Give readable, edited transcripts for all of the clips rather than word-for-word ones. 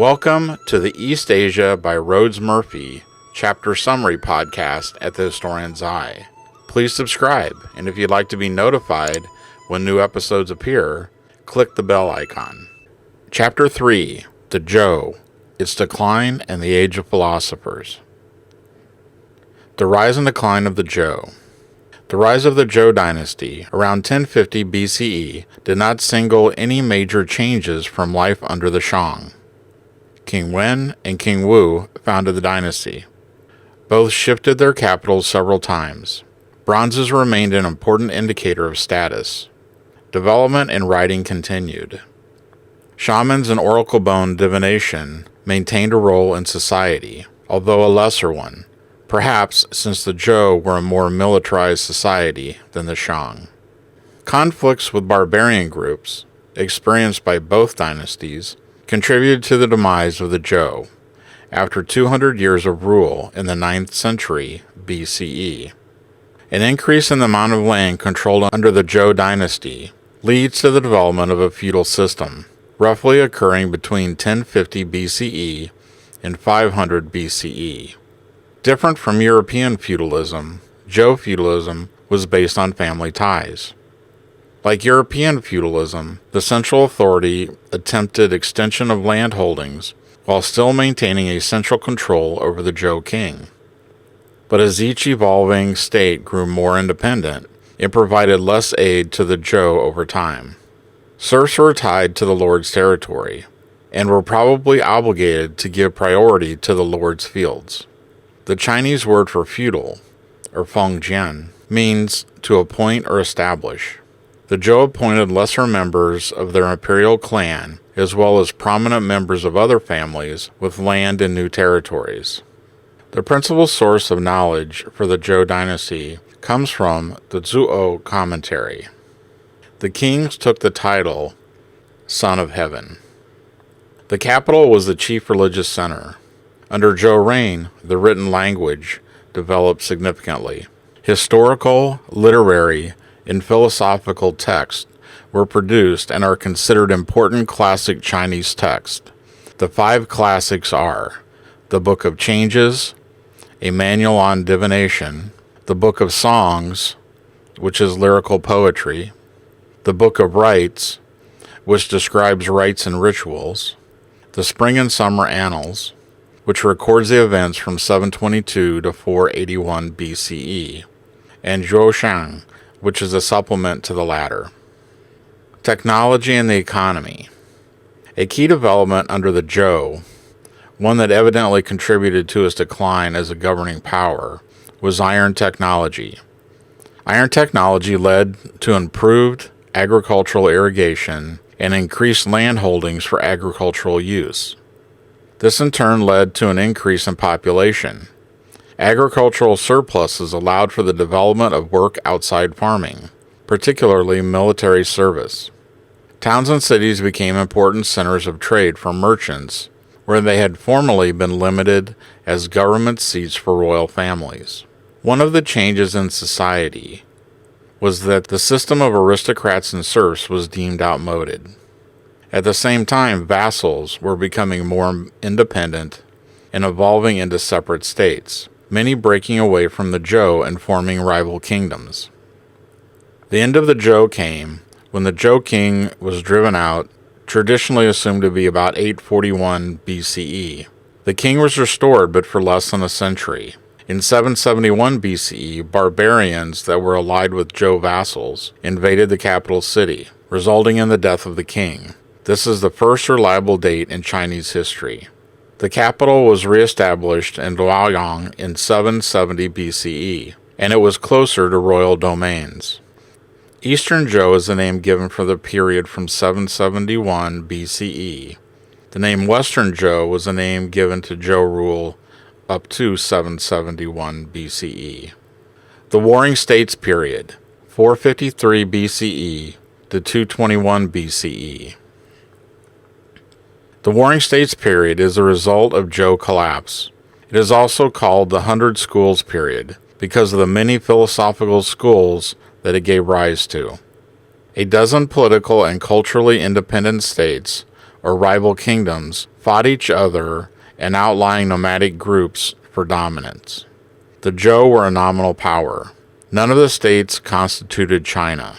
Welcome to the East Asia by Rhoads Murphy Chapter Summary Podcast at the Historian's Eye. Please subscribe, and if you'd like to be notified when new episodes appear, click the bell icon. Chapter 3, The Zhou, Its Decline and the Age of Philosophers. The Rise and Decline of the Zhou. The rise of the Zhou dynasty around 1050 BCE did not signal any major changes from life under the Shang. King Wen and King Wu founded the dynasty. Both shifted their capitals several times. Bronzes remained an important indicator of status. Development in writing continued. Shamans and oracle bone divination maintained a role in society, although a lesser one, perhaps since the Zhou were a more militarized society than the Shang. Conflicts with barbarian groups, experienced by both dynasties, contributed to the demise of the Zhou after 200 years of rule in the 9th century BCE. An increase in the amount of land controlled under the Zhou dynasty leads to the development of a feudal system, roughly occurring between 1050 BCE and 500 BCE. Different from European feudalism, Zhou feudalism was based on family ties. Like European feudalism, the central authority attempted extension of land holdings while still maintaining a central control over the Zhou king. But as each evolving state grew more independent, it provided less aid to the Zhou over time. Serfs were tied to the lord's territory, and were probably obligated to give priority to the lord's fields. The Chinese word for feudal, or fengjian, means to appoint or establish. The Zhou appointed lesser members of their imperial clan, as well as prominent members of other families with land in new territories. The principal source of knowledge for the Zhou dynasty comes from the Zhou commentary. The kings took the title Son of Heaven. The capital was the chief religious center. Under Zhou reign, the written language developed significantly. Historical, literary, and philosophical texts were produced and are considered important classic Chinese texts. The 5 classics are the Book of Changes, a manual on divination, the Book of Songs, which is lyrical poetry, the Book of Rites, which describes rites and rituals, the Spring and Summer Annals, which records the events from 722 to 481 BCE, and Zhou Shang, which is a supplement to the latter. Technology and the economy. A key development under the Zhou, one that evidently contributed to its decline as a governing power, was iron technology. Iron technology led to improved agricultural irrigation and increased land holdings for agricultural use. This in turn led to an increase in population. Agricultural surpluses allowed for the development of work outside farming, particularly military service. Towns and cities became important centers of trade for merchants, where they had formerly been limited as government seats for royal families. One of the changes in society was that the system of aristocrats and serfs was deemed outmoded. At the same time, vassals were becoming more independent and evolving into separate states, many breaking away from the Zhou and forming rival kingdoms. The end of the Zhou came when the Zhou king was driven out, traditionally assumed to be about 841 BCE. The king was restored, but for less than a century. In 771 BCE, barbarians that were allied with Zhou vassals invaded the capital city, resulting in the death of the king. This is the first reliable date in Chinese history. The capital was re-established in Luoyang in 770 BCE, and it was closer to royal domains. Eastern Zhou is the name given for the period from 771 BCE. The name Western Zhou was the name given to Zhou rule up to 771 BCE. The Warring States period, 453 BCE to 221 BCE. The Warring States period is the result of Zhou collapse. It is also called the Hundred Schools period because of the many philosophical schools that it gave rise to. A dozen political and culturally independent states, or rival kingdoms, fought each other and outlying nomadic groups for dominance. The Zhou were a nominal power. None of the states constituted China.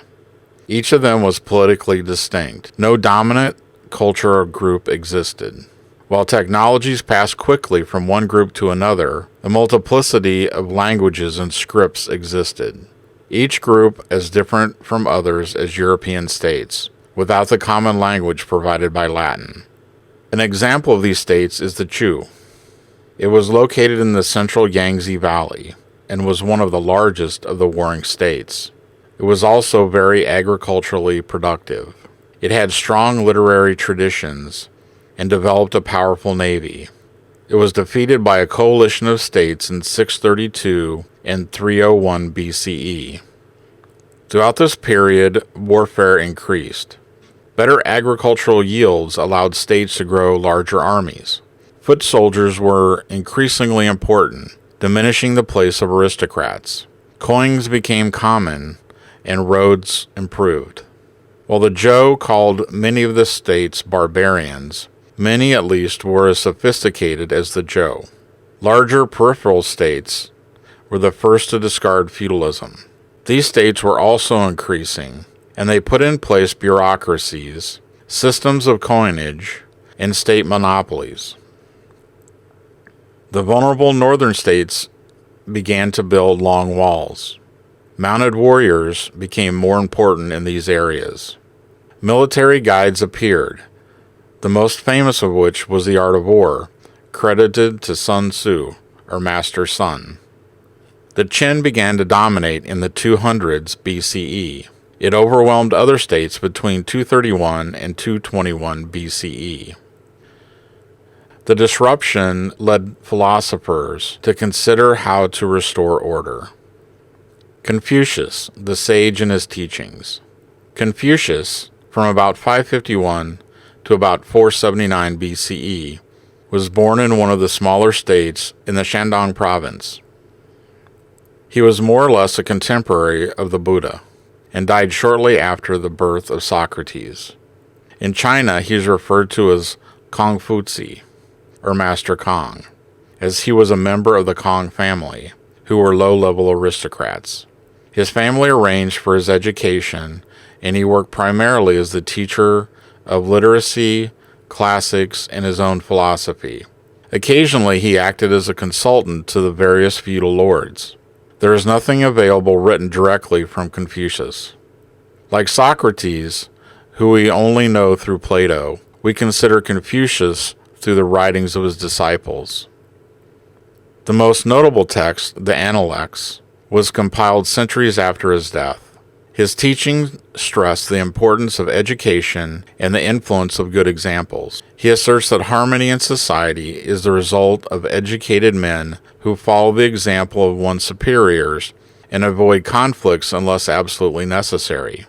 Each of them was politically distinct. No dominant culture or group existed. While technologies passed quickly from one group to another, a multiplicity of languages and scripts existed, each group as different from others as European states, without the common language provided by Latin. An example of these states is the Zhou. It was located in the central Yangtze Valley and was one of the largest of the warring states. It was also very agriculturally productive. It had strong literary traditions and developed a powerful navy. It was defeated by a coalition of states in 632 and 301 BCE. Throughout this period, warfare increased. Better agricultural yields allowed states to grow larger armies. Foot soldiers were increasingly important, diminishing the place of aristocrats. Coins became common, and roads improved. While the Zhou called many of the states barbarians, many at least were as sophisticated as the Zhou. Larger peripheral states were the first to discard feudalism. These states were also increasing, and they put in place bureaucracies, systems of coinage, and state monopolies. The vulnerable northern states began to build long walls. Mounted warriors became more important in these areas. Military guides appeared, the most famous of which was The Art of War, credited to Sun Tzu, or Master Sun. The Qin began to dominate in the 200s BCE. It overwhelmed other states between 231 and 221 BCE. The disruption led philosophers to consider how to restore order. Confucius, the sage and his teachings. Confucius, from about 551 to about 479 BCE, was born in one of the smaller states in the Shandong province. He was more or less a contemporary of the Buddha, and died shortly after the birth of Socrates. In China, he is referred to as Kongfuzi, or Master Kong, as he was a member of the Kong family, who were low-level aristocrats. His family arranged for his education, and he worked primarily as the teacher of literacy, classics, and his own philosophy. Occasionally, he acted as a consultant to the various feudal lords. There is nothing available written directly from Confucius. Like Socrates, who we only know through Plato, we consider Confucius through the writings of his disciples. The most notable text, the Analects, was compiled centuries after his death. His teachings stress the importance of education and the influence of good examples. He asserts that harmony in society is the result of educated men who follow the example of one's superiors and avoid conflicts unless absolutely necessary.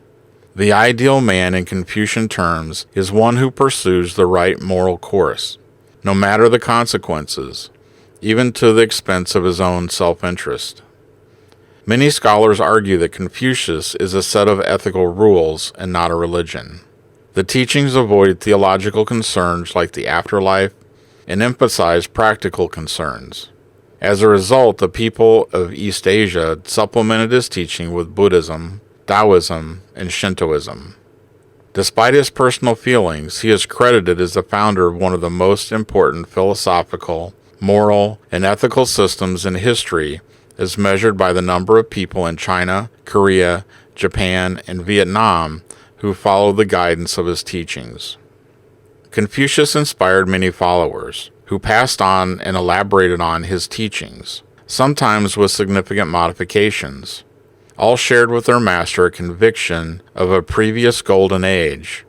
The ideal man in Confucian terms is one who pursues the right moral course, no matter the consequences, even to the expense of his own self-interest. Many scholars argue that Confucius is a set of ethical rules and not a religion. The teachings avoid theological concerns like the afterlife and emphasize practical concerns. As a result, the people of East Asia supplemented his teaching with Buddhism, Taoism, and Shintoism. Despite his personal feelings, he is credited as the founder of one of the most important philosophical, moral, and ethical systems in history as measured by the number of people in China, Korea, Japan, and Vietnam who followed the guidance of his teachings. Confucius inspired many followers, who passed on and elaborated on his teachings, sometimes with significant modifications. All shared with their master a conviction of a previous golden age,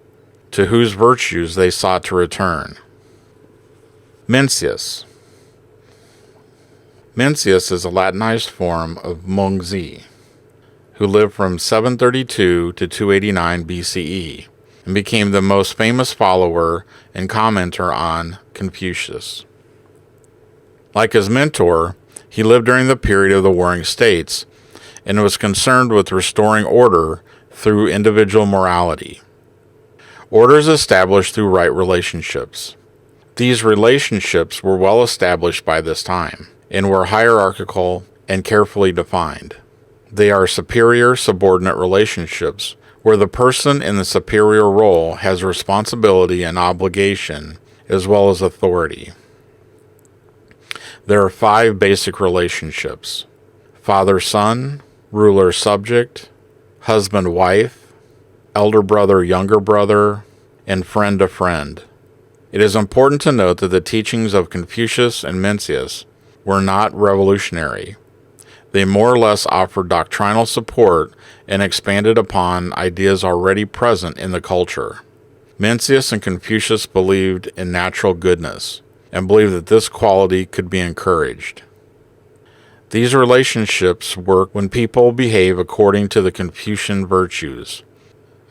to whose virtues they sought to return. Mencius. Mencius is a Latinized form of Mengzi, who lived from 732 to 289 BCE and became the most famous follower and commenter on Confucius. Like his mentor, he lived during the period of the Warring States and was concerned with restoring order through individual morality. Order is established through right relationships. These relationships were well established by this time, and were hierarchical and carefully defined. They are superior-subordinate relationships, where the person in the superior role has responsibility and obligation, as well as authority. There are 5 basic relationships: father-son, ruler-subject, husband-wife, elder brother-younger brother, and friend-to-friend. It is important to note that the teachings of Confucius and Mencius were not revolutionary. They more or less offered doctrinal support and expanded upon ideas already present in the culture. Mencius and Confucius believed in natural goodness, and believed that this quality could be encouraged. These relationships work when people behave according to the Confucian virtues: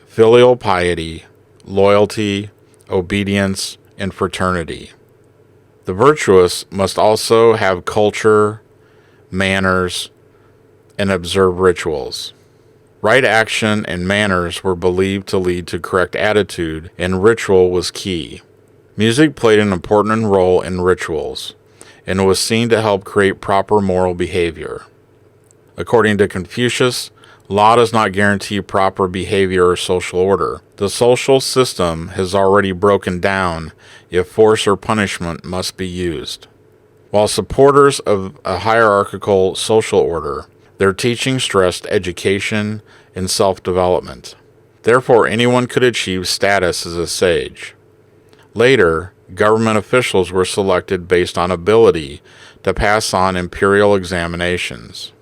filial piety, loyalty, obedience, and fraternity. The virtuous must also have culture, manners, and observe rituals. Right action and manners were believed to lead to correct attitude, and ritual was key. Music played an important role in rituals, and was seen to help create proper moral behavior. According to Confucius, law does not guarantee proper behavior or social order. The social system has already broken down if force or punishment must be used. While supporters of a hierarchical social order, their teaching stressed education and self-development. Therefore, anyone could achieve status as a sage. Later, government officials were selected based on ability to pass on imperial examinations,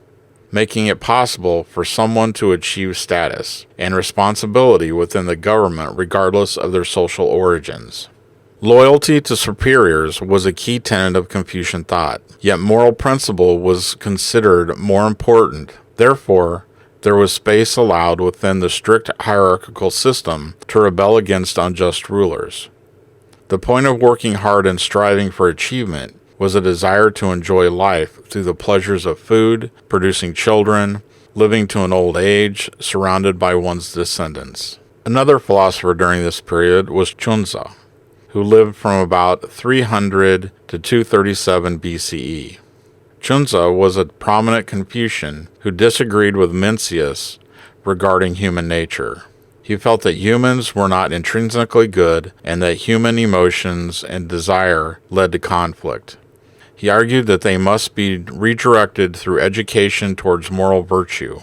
making it possible for someone to achieve status and responsibility within the government regardless of their social origins. Loyalty to superiors was a key tenet of Confucian thought, yet moral principle was considered more important. Therefore, there was space allowed within the strict hierarchical system to rebel against unjust rulers. The point of working hard and striving for achievement was a desire to enjoy life through the pleasures of food, producing children, living to an old age, surrounded by one's descendants. Another philosopher during this period was Zhou, who lived from about 300 to 237 BCE. Zhou was a prominent Confucian who disagreed with Mencius regarding human nature. He felt that humans were not intrinsically good and that human emotions and desire led to conflict. He argued that they must be redirected through education towards moral virtue.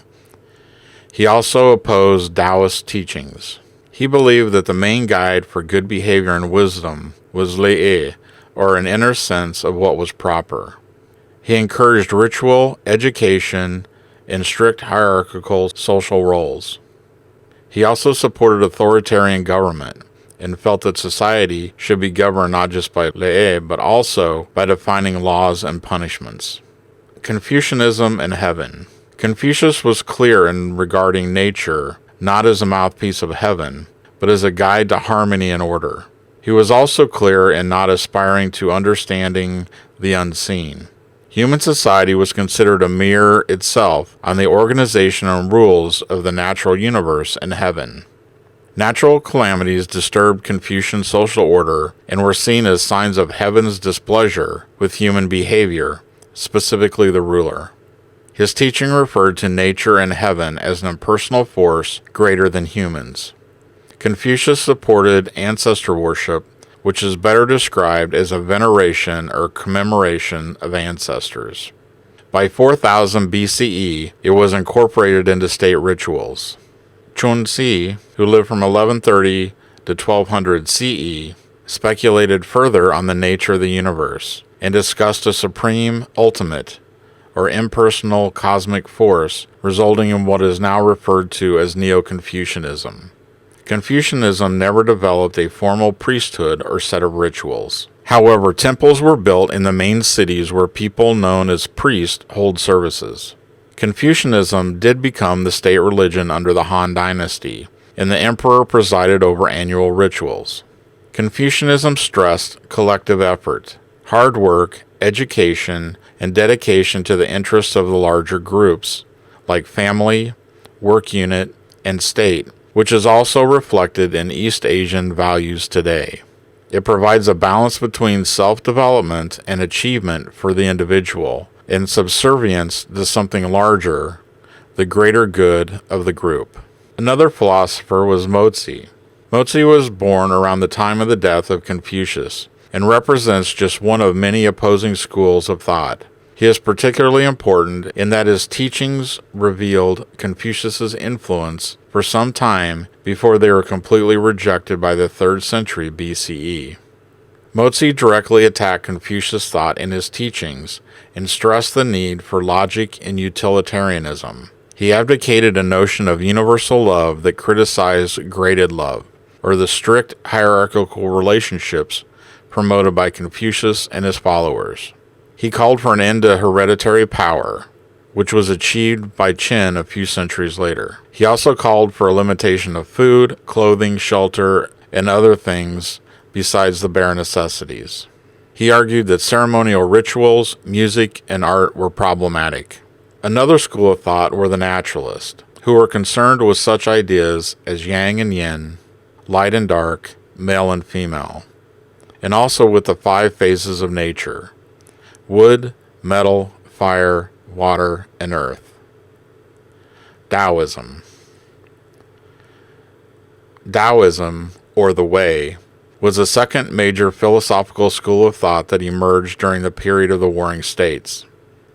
He also opposed Taoist teachings. He believed that the main guide for good behavior and wisdom was Lei, or an inner sense of what was proper. He encouraged ritual, education, and strict hierarchical social roles. He also supported authoritarian government and felt that society should be governed not just by Lei, but also by defining laws and punishments. Confucianism and heaven. Confucius was clear in regarding nature not as a mouthpiece of heaven, but as a guide to harmony and order. He was also clear in not aspiring to understanding the unseen. Human society was considered a mirror itself on the organization and rules of the natural universe and heaven. Natural calamities disturbed Confucian social order and were seen as signs of heaven's displeasure with human behavior, specifically the ruler. His teaching referred to nature and heaven as an impersonal force greater than humans. Confucius supported ancestor worship, which is better described as a veneration or commemoration of ancestors. By 4000 BCE, it was incorporated into state rituals. Chunxi, who lived from 1130 to 1200 CE, speculated further on the nature of the universe and discussed a supreme, ultimate, or impersonal cosmic force resulting in what is now referred to as Neo-Confucianism. Confucianism never developed a formal priesthood or set of rituals. However, temples were built in the main cities where people known as priests hold services. Confucianism did become the state religion under the Han Dynasty, and the emperor presided over annual rituals. Confucianism stressed collective effort, hard work, education, and dedication to the interests of the larger groups, like family, work unit, and state, which is also reflected in East Asian values today. It provides a balance between self-development and achievement for the individual, and subservience to something larger, the greater good of the group. Another philosopher was Mozi. Mozi was born around the time of the death of Confucius, and represents just one of many opposing schools of thought. He is particularly important in that his teachings revealed Confucius's influence for some time before they were completely rejected by the 3rd century BCE. Mozi directly attacked Confucius' thought in his teachings and stressed the need for logic and utilitarianism. He advocated a notion of universal love that criticized graded love, or the strict hierarchical relationships promoted by Confucius and his followers. He called for an end to hereditary power, which was achieved by Qin a few centuries later. He also called for a limitation of food, clothing, shelter, and other things besides the bare necessities. He argued that ceremonial rituals, music, and art were problematic. Another school of thought were the naturalists, who were concerned with such ideas as yang and yin, light and dark, male and female, and also with the 5 phases of nature: wood, metal, fire, water, and earth. Taoism. Taoism, or the Way, was the second major philosophical school of thought that emerged during the period of the Warring States.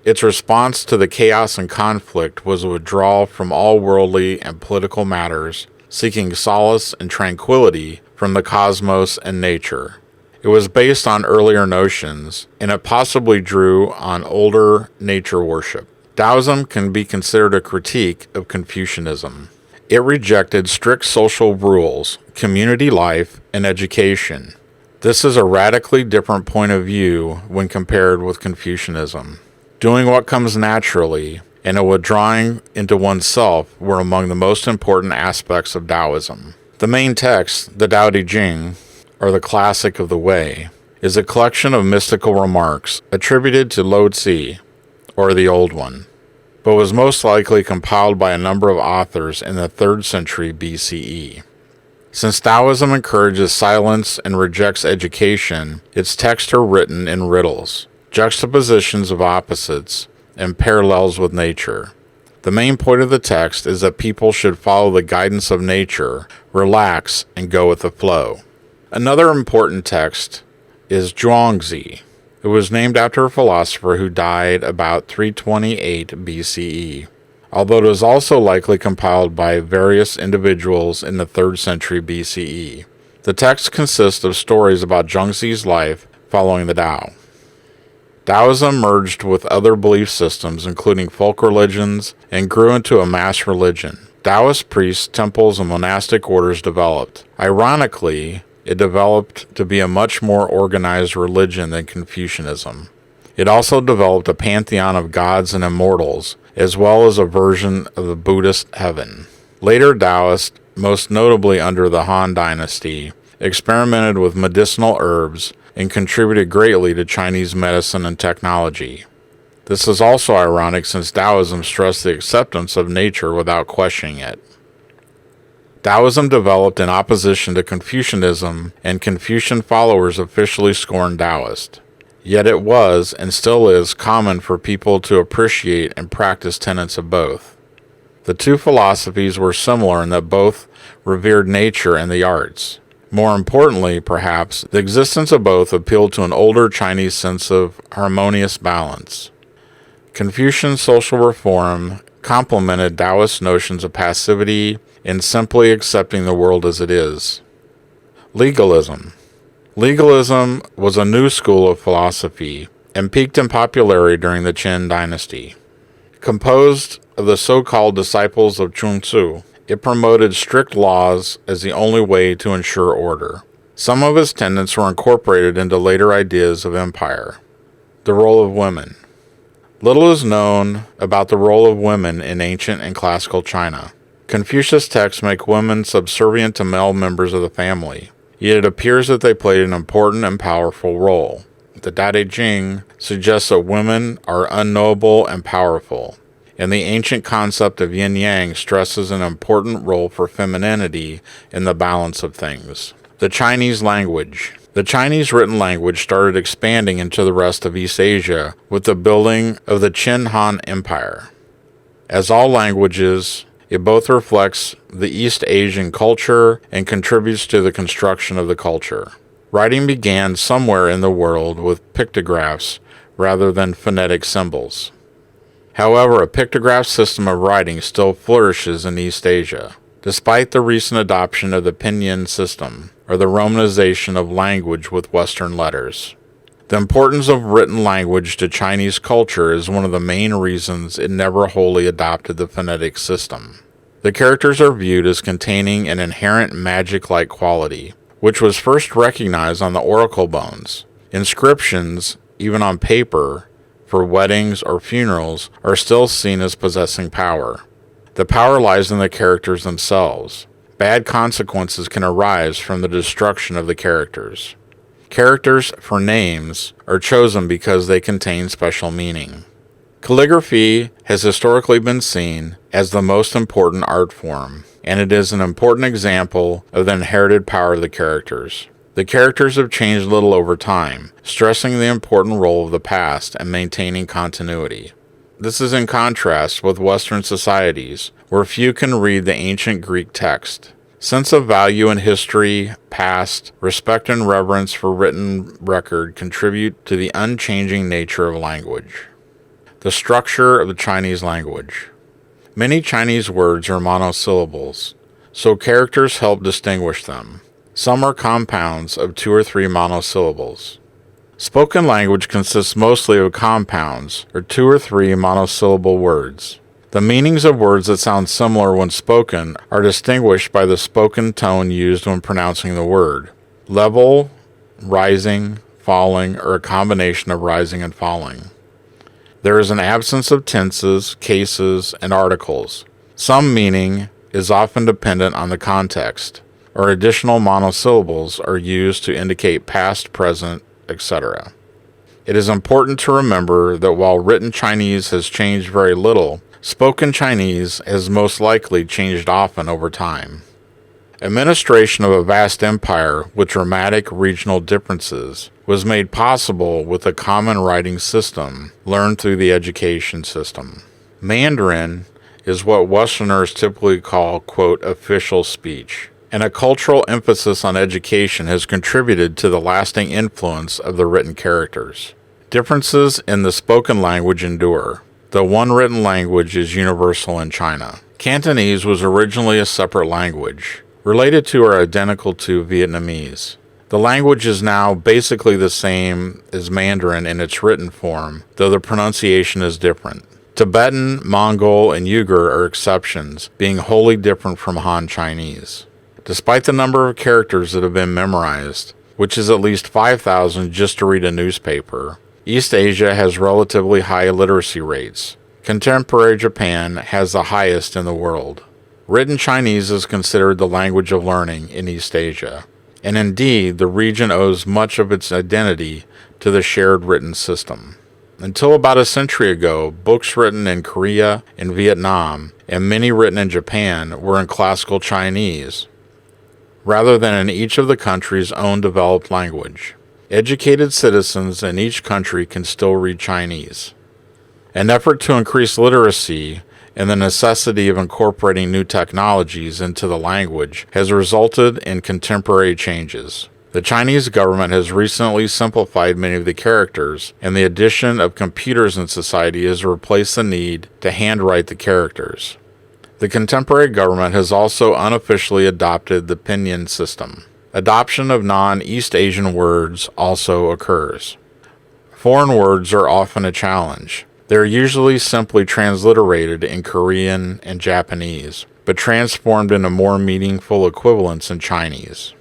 Its response to the chaos and conflict was a withdrawal from all worldly and political matters, seeking solace and tranquility from the cosmos and nature. It was based on earlier notions, and it possibly drew on older nature worship. Taoism can be considered a critique of Confucianism. It rejected strict social rules, community life, and education. This is a radically different point of view when compared with Confucianism. Doing what comes naturally and a withdrawing into oneself were among the most important aspects of Taoism. The main text, the Tao Te Ching, or the Classic of the Way, is a collection of mystical remarks attributed to Lao Tzu, or the Old One, but was most likely compiled by a number of authors in the 3rd century BCE. Since Taoism encourages silence and rejects education, its texts are written in riddles, juxtapositions of opposites, and parallels with nature. The main point of the text is that people should follow the guidance of nature, relax, and go with the flow. Another important text is Zhuangzi. It was named after a philosopher who died about 328 BCE, although it was also likely compiled by various individuals in the 3rd century BCE. The text consists of stories about Zhuangzi's life following the Tao. Taoism merged with other belief systems, including folk religions, and grew into a mass religion. Taoist priests, temples, and monastic orders developed. Ironically, it developed to be a much more organized religion than Confucianism. It also developed a pantheon of gods and immortals, as well as a version of the Buddhist heaven. Later Taoists, most notably under the Han Dynasty, experimented with medicinal herbs and contributed greatly to Chinese medicine and technology. This is also ironic since Taoism stressed the acceptance of nature without questioning it. Taoism developed in opposition to Confucianism, and Confucian followers officially scorned Taoists. Yet it was, and still is, common for people to appreciate and practice tenets of both. The two philosophies were similar in that both revered nature and the arts. More importantly, perhaps, the existence of both appealed to an older Chinese sense of harmonious balance. Confucian social reform complemented Taoist notions of passivity and simply accepting the world as it is. Legalism. Legalism was a new school of philosophy and peaked in popularity during the Qin dynasty. Composed of the so-called disciples of Chung Tzu, it promoted strict laws as the only way to ensure order. Some of its tenets were incorporated into later ideas of empire. The role of women. Little is known about the role of women in ancient and classical China. Confucius texts make women subservient to male members of the family, yet it appears that they played an important and powerful role. The Tao Te Ching suggests that women are unknowable and powerful, and the ancient concept of yin-yang stresses an important role for femininity in the balance of things. The Chinese language. The Chinese written language started expanding into the rest of East Asia with the building of the Qin Han Empire. As all languages, it both reflects the East Asian culture and contributes to the construction of the culture. Writing began somewhere in the world with pictographs rather than phonetic symbols. However, a pictograph system of writing still flourishes in East Asia, despite the recent adoption of the pinyin system, or the romanization of language with Western letters. The importance of written language to Chinese culture is one of the main reasons it never wholly adopted the phonetic system. The characters are viewed as containing an inherent magic-like quality, which was first recognized on the oracle bones. Inscriptions, even on paper, for weddings or funerals, are still seen as possessing power. The power lies in the characters themselves. Bad consequences can arise from the destruction of the characters. Characters for names are chosen because they contain special meaning. Calligraphy has historically been seen as the most important art form, and it is an important example of the inherited power of the characters. The characters have changed little over time, stressing the important role of the past and maintaining continuity. This is in contrast with Western societies, where few can read the ancient Greek text. Sense of value in history, past, respect and reverence for written record contribute to the unchanging nature of language. The structure of the Chinese language. Many Chinese words are monosyllables, so characters help distinguish them. Some are compounds of 2 or 3 monosyllables. Spoken language consists mostly of compounds, or 2 or 3 monosyllable words. The meanings of words that sound similar when spoken are distinguished by the spoken tone used when pronouncing the word. Level, rising, falling, or a combination of rising and falling. There is an absence of tenses, cases, and articles. Some meaning is often dependent on the context, or additional monosyllables are used to indicate past, present, etc. It is important to remember that while written Chinese has changed very little, spoken Chinese has most likely changed often over time. Administration of a vast empire with dramatic regional differences was made possible with a common writing system learned through the education system. Mandarin is what Westerners typically call, quote, official speech, and a cultural emphasis on education has contributed to the lasting influence of the written characters. Differences in the spoken language endure. The one written language is universal in China. Cantonese was originally a separate language, related to or identical to Vietnamese. The language is now basically the same as Mandarin in its written form, though the pronunciation is different. Tibetan, Mongol, and Uyghur are exceptions, being wholly different from Han Chinese. Despite the number of characters that have been memorized, which is at least 5,000 just to read a newspaper, East Asia has relatively high literacy rates. Contemporary Japan has the highest in the world. Written Chinese is considered the language of learning in East Asia, and indeed the region owes much of its identity to the shared written system. Until about a century ago, books written in Korea and Vietnam, and many written in Japan, were in classical Chinese, rather than in each of the country's own developed language. Educated citizens in each country can still read Chinese. An effort to increase literacy and the necessity of incorporating new technologies into the language has resulted in contemporary changes. The Chinese government has recently simplified many of the characters, and the addition of computers in society has replaced the need to handwrite the characters. The contemporary government has also unofficially adopted the pinyin system. Adoption of non-East Asian words also occurs. Foreign words are often a challenge. They are usually simply transliterated in Korean and Japanese, but transformed into more meaningful equivalents in Chinese.